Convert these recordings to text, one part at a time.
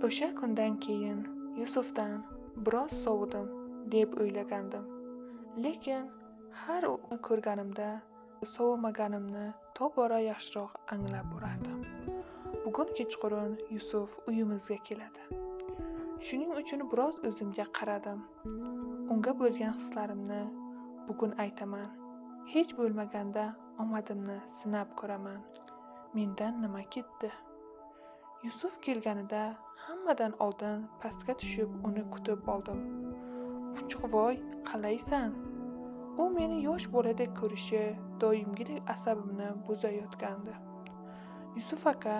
O'sha kundan keyin Yusufdan biroz sovidim deb o'ylagandim. Lekin har uni ko'rganimda sovimaganimni tobora yaxshiroq anglab borardim. Bugun kechqurun Yusuf uyimizga keladi. Shuning uchun biroz o'zimga qaradim. Unga bo'lgan hislarimni bugun aytaman. Hech bo'lmaganda omadimni sinab ko'raman. Mendan nima ketdi? Yusuf kelganida hammadan oldin pastga tushib uni kutib oldim. Puchqvoy, qalaysan? U meni yosh boladek ko'rishi doimgidek asabimni buzayotgandi. Yusuf aka,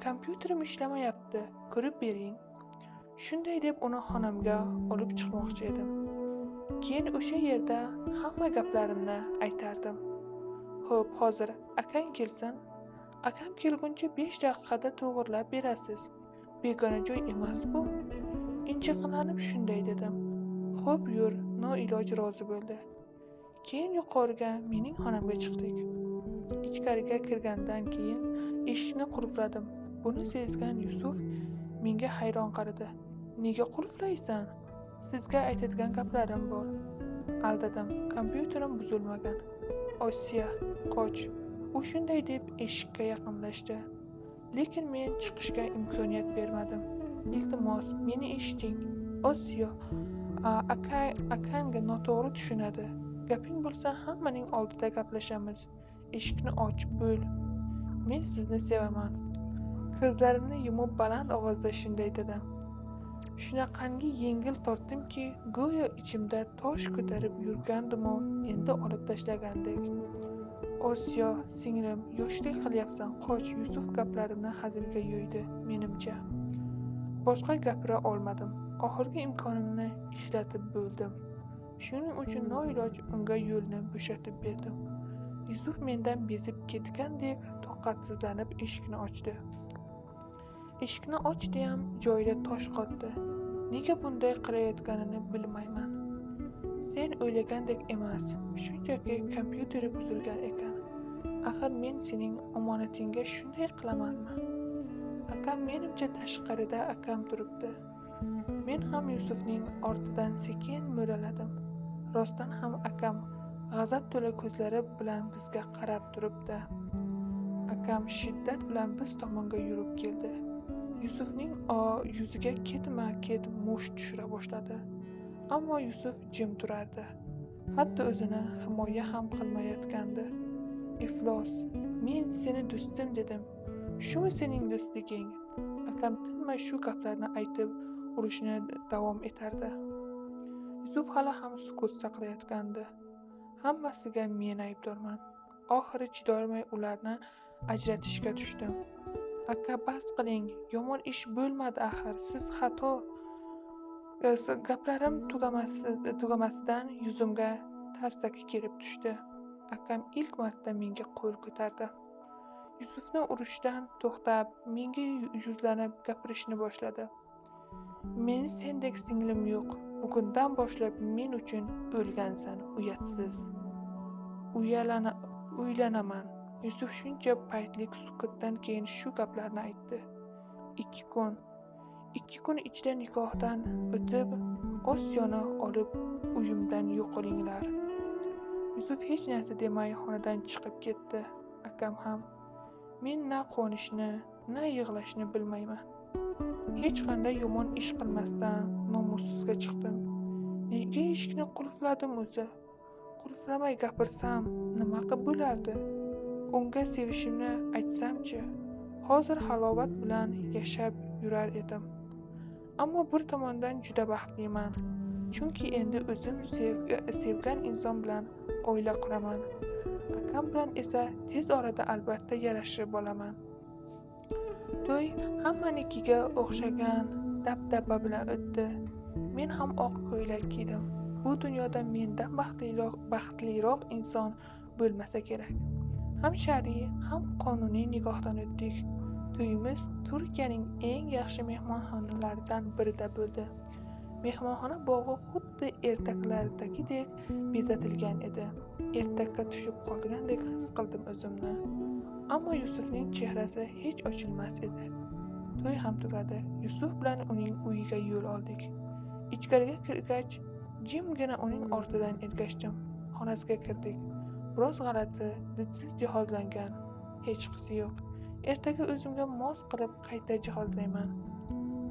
kompyuterim ishlamayapti, ko'rib bering. Shunday deb uni xonamga olib chiqmoqchi edim. Keyin o'sha yerda hamma gaplarimni aytardim. Xo'p, hozir akang kelsin. Akam kelguncha 5 daqiqada to'g'irlab berasiz. Begona joy emas bu. Inchiqlanib shunday dedim. Xo'p, yur, noiloj rozi bo'ldi. Keyin yuqoriga mening xonamga chiqdik. Ichkariga kirgandan keyin eshikni qulfladim. Buni sezgan Yusuf menga hayron qaradi. Nega qulflaysan? Sizga aytadigan gaplarim bor. Aldadim, kompyuterim buzilmagan. Osiya, qoch. U shunday deb eshikka yaqinlashdi. Lekin men chiqishga imkoniyat bermadim. Iltimos, meni eshiting. Osiyo, akang noto'g'ri tushunadi. Gaping bo'lsa hammaning oldida gaplashamiz. Eshikni och, bo'l. Men sizni sevaman. Ko'zlarimni yumib baland ovozda shunday dedim. Shunaqangi yengil tortdimki, go'yo ichimda tosh ko'tarib yurgandim-u, endi olib tashlagandek. Osiyo, singlim, yoshlik qilyapsan, qoch. Yusuf gaplarimni hazilga yo'ydi, menimcha. Boshqa gapira olmadim. Oxirgi imkonimni ishlatib bo'ldim. Shuning uchun noiloj unga yo'lni bo'shatib berdim. Yusuf mendan bezib ketgandek toqatsizlanib eshikni ochdi. Eshikni ochdiyam joyida tosh qotdi. Nega bunday qilayotganini bilmayman. Sen o'ylagandek emas, shunchaki kompyuteri buzilgan ekan. Axir men sening omonatingga shunday qilamanmi? Akam menimcha tashqarida akam turibdi. Men ham Yusufning ortidan sekin mo'raladim. Rostdan ham akam g'azab to'la ko'zlari bilan bizga qarab turibdi. Akam shiddat bilan biz tomonga yurib keldi. Yusufning yuziga ketma-ket musht tushira boshladi. Ammo Yusuf jim turardi. Hatto o'zini himoya ham qilmayotgandi. Iflos, men seni do'stim dedim. Shumi sening do'stliging? Akam tinmay shu gaplarni aytib urishni davom etardi. Yusuf hali ham sukut saqlayotgandi. Hammasiga men aybdorman. Oxiri chidolmay ularni ajratishga tushdim. Aka, bas qiling, yomon ish bo'lmadi axir, siz xato. Gaplarim tugamasidan yuzimga tarsaki kelib tushdi. Akam ilk marta menga qo'l ko'tardi. Yusufni urishdan to'xtab, menga yuzlanib gapirishni boshladi. Meni sendek singlim yo'q. Bugundan boshlab men uchun o'lgansan, uyatsiz. Uylanaman. Yusuf shuncha paytlik sukutdan keyin shu gaplarni aytdi. 2 kun ichida nikohdan o'tib, Osiyoni olib uyimdan yo'qolinglar. Yusuf hech narsa demay xonadan chiqib ketdi. Akam ham. Men na quvonishni, na yig'lashni bilmayman. Hech qanday yomon ish qilmasdan nomussizga chiqdim. Nega eshikni qulfladim o'zi? Qulflamay gapirsam nima qilib bo'lardi? Unga sevishimni aytsam-chi, hozir halovat bilan yashab yurar edim. Ammo bir tomondan juda baxtliman. Chunki endi o'zim sevgan inson bilan oila quraman. Akam bilan esa tez orada albatta yarashib olaman. To'y hammanikiga o'xshagan dabdaba bilan o'tdi. Men ham oq ko'ylak kiydim. Bu dunyoda mendan baxtliroq inson bo'lmasa kerak. Ham shar'iy, ham qonuniy nikohdan o'tdik. To'yimiz Turkiyaning eng yaxshi mehmonxonalaridan birida bo'ldi. Mehmonxona bog'i xuddi ertaklardagidek bezatilgan edi. Ertakka tushib qolgandek his qildim o'zimni. Ammo Yusufning chehrasi hech ochilmas edi. to'y ham tugadi. Yusuf bilan uning uyiga yo'l oldik. Ichkariga kirgach, jimgina uning ortidan ergashdim. Xonasiga kirdik. Biroz g'alati, didsiz jihozlangan. Hech qisi yo'q. Ertaga o'zimga mos qilib qayta jihozlayman.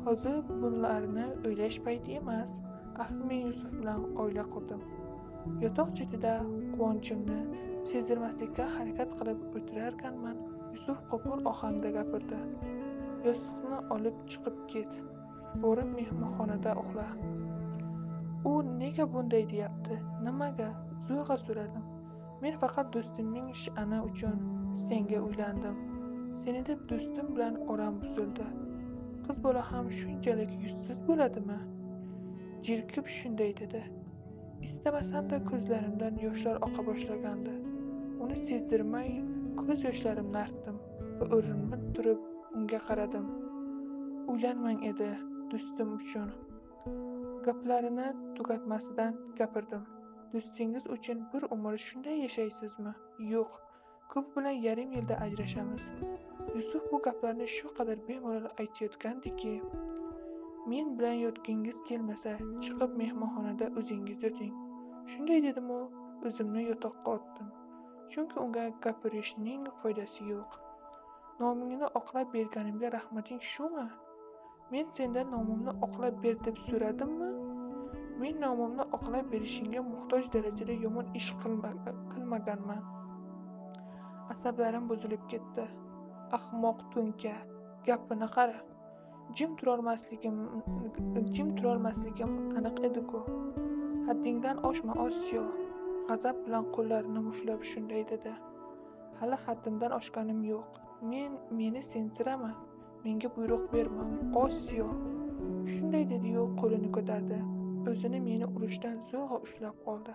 Hozir bunlarni o'ylash payti emas. Afv men Yusuf bilan oila qurdim. Yotoq chetida quvonchimni sezdirmaslikka harakat qilib o'tirarkanman. Yusuf qo'pol ohangda gapirdi. Yostiqni olib chiqib ket. Borib mehmonxonada uxla. U nega bunday deyapti? Nimaga? Zo'rg'a so'radim. Men faqat do'stimning sha'ni uchun senga uylandim. Seni deb do'stim bilan oram buzildi. Qiz bola ham shunchalik yuzsiz bo'ladimi? Jirkib shunday dedi. Istamasam-da ko'zlarimdan yoshlar oqa boshlagandi. Uni sezdirmay ko'z yoshlarimni artdim va o'rnimdan turib unga qaradim. Uylanmang edi do'stim uchun. Gaplarini tugatmasidan gapirdim. Do'stingiz uchun bir umr shunday yashaysizmi? Yo'q. Ko'p bilan yarim yilda ajrashamiz. Yusuf bu gaplarni shu qadar bemalol aytayotgandiki, men bilan yotgingiz kelmasa, chiqib mehmonxonada o'zingiz yoting. Shunday dedim-u, o'zimni yotoqqa otdim. Chunki unga gapirishning foydasi yo'q. Nomingni oqlab berganimga rahmating shumi? Men sendan nomimni oqlab ber deb so'radimmi? Men nomimni oqlab berishingga muhtoj darajada yomon ish qilmaganman. Asablarim buzilib ketdi. Ahmoq to'nka, gapini qara. Jim turolmasligim aniq edi-ku. Haddingdan oshma Osiyo. G'azab bilan qo'llarini mushlab shunday dedi. Hali haddimdan oshganim yo'q. Meni sensirama. Menga buyruq berma, Osiyo. Shunday dedi-yu, qo'lini ko'tardi. O'zini meni urishdan zo'rg'a ushlab qoldi.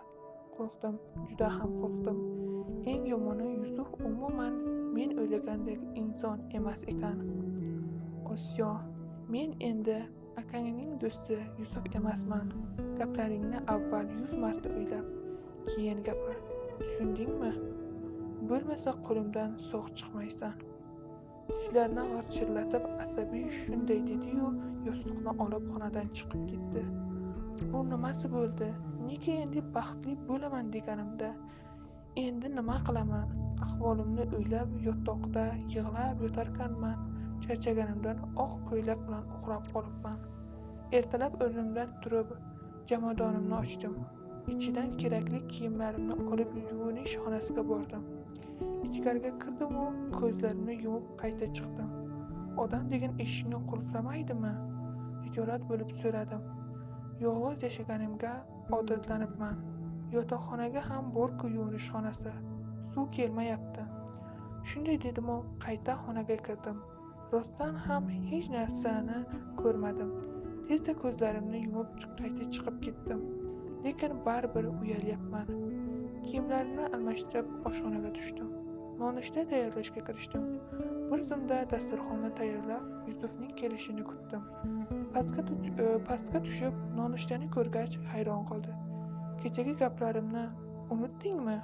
Qo'rqdim, juda ham qo'rqdim. Eng yomoni Yusuf umuman men o'ylagandek inson emas ekan. Osiyo, men endi akangning do'sti Yusuf emasman. Gaplaringni avval 100 marta o'ylab, keyin gapir. Tushundingmi? Bo'lmasa qo'limdan sog' chiqmaysan. Tishlarini g'irchillatib asabiy shunday dedi-yu, yostiqni olib xonadan chiqib ketdi. Bu nimasi bo'ldi? Nega endi baxtli bo'laman deganimda, endi nima qilaman? Ahvolimni o'ylab yotoqda yig'lab yotarkanman. Charchaganimdan oq ko'ylak bilan uxlab qolibman. Ertalab o'rnimdan turib, jomadonimni ochdim. Ichidan kerakli kiyimlarimni olib yuvinish xonasiga bordim. Ichkariga kirdim-u, ko'zlarimni yumib qayta chiqdim. Odam degan eshikni qulflamaydimi? Hijolat bo'lib so'radim. Yolg'iz yashaganimga odatlanibman. Yotoqxonaga ham bor-ku yuvinish xonasi. Suv kelmayapti. Shunday dedim-u, qayta xonaga kirdim. Rostdan ham hech narsani ko'rmadim. Tezda ko'zlarimni yumib qayta chiqib ketdim. Lekin baribir uyalyapman. Kiyimlarimni almashtirib oshxonaga tushdim. Nonushta tayyorlashga kirishdim. Bir zumda dasturxonni tayyorlab, Yusufning kelishini kutdim. Pastga tushib, nonushtani ko'rgach hayron qoldi. Kechagi gaplarimni unutdingmi?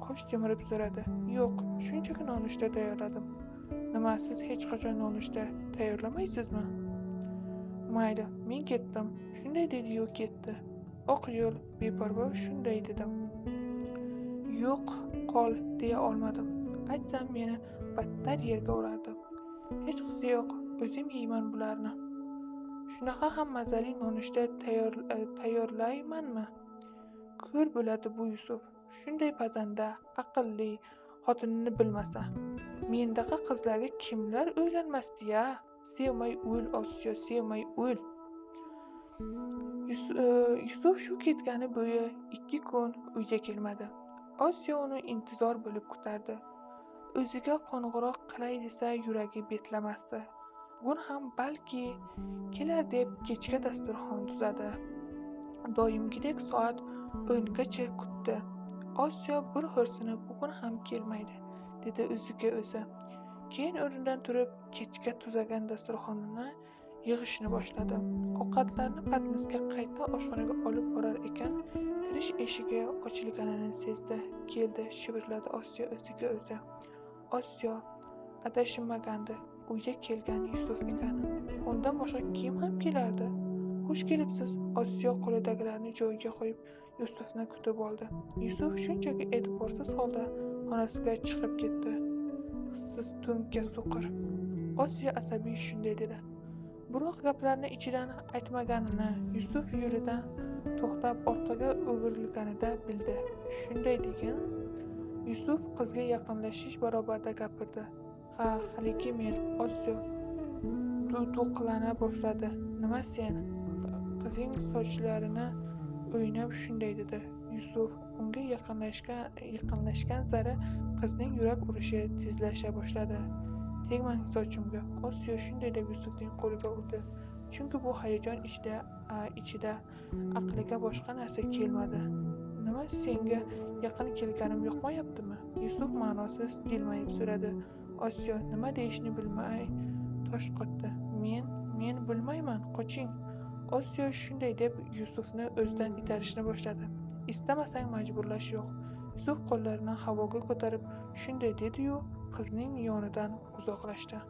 Qosh chimirib so'radi. Yo'q, shunchaki nonushta tayyorladim. Nima, siz hech qachon nonushta tayyorlamaysizmi? Mayli, men ketdim. Shunday dedi-yu ketdi. Oq yo'l, beparvo shunday dedim. Yo'q, qol deya olmadim. Aytsam meni battar yerga urardi. Hech qisi yo'q, o'zim yeyman bularni. Shunaqa ham mazali nonushta tayyorlaymanmi? Ko'r bo'ladi bu Yusuf. Shunday pazanda, aqlli, xotinini bilmasa. Mendaqa qizlarga kimlar uylanmasdi-ya? Sevmay o'l, Osiyo, sevmay o'l. Yusuf shu ketgani bo'yi 2 kun uyga kelmadi. Osiyo uni intizor bo'lib kutardi. O'ziga qo'ng'iroq qilay desa yuragi betlamasdi. Bugun ham balki kelar deb kechga dasturxon tuzadi. Doimgidek soat 10 gacha kutdi. Osiyo bir xo'rsinib, bugun ham kelmaydi, dedi o'ziga o'zi. Keyin o'rnidan turib, kechga tuzagan dasturxonini yig'ishni boshladi. Ovqatlarni patnisga qayta oshxonaga olib borar ekan, kirish eshigi ochilganini sezdi. Keldi, shivirladi Osiyo o'ziga o'zi. Osiyo adashmagandi, uyga kelgan Yusuf ekan. undan boshqa kim ham kelardi? Xush kelibsiz. Osiyo qo'lidagilarni joyiga qo'yib Yusufni kutib oldi. Yusuf shunchaki e'tiborsiz holda xonasiga chiqib ketdi. Siz tunga so'qir. Osiyo asabiy shunday dedi. Biroq gaplarni ichidan aytmaganini Yusuf yo'lidan to'xtab orqaga o'girilganida bildi. Shunday degan Yusuf qizga yaqinlashish barobarida gapirdi. Ha, haligi men, Osiyo duduqlana boshladi. Nima sen? Qizning sochlarini o'ynab shunday dedi. Yusuf unga yaqinlashgan sari qizning yurak urishi tezlasha boshladi. Tegmang sochimga. Osiyo shunday deb Yusufning qo'liga urdi. Chunki bu hayajon ichida aqliga boshqa narsa kelmadi. Nima senga yaqin kelganim yoqmayaptimi? Yusuf ma'nosiz jilmayib so'radi. Osiyo nima deyishni bilmay tosh qotdi. Men bilmayman, qoching. Osiyo shunday deb Yusufni o'zidan itarishni boshladi. Istamasang majburlash yo'q. Yusuf qo'llarini havoga ko'tarib shunday dedi-yu, qizning yonidan uzoqlashdi.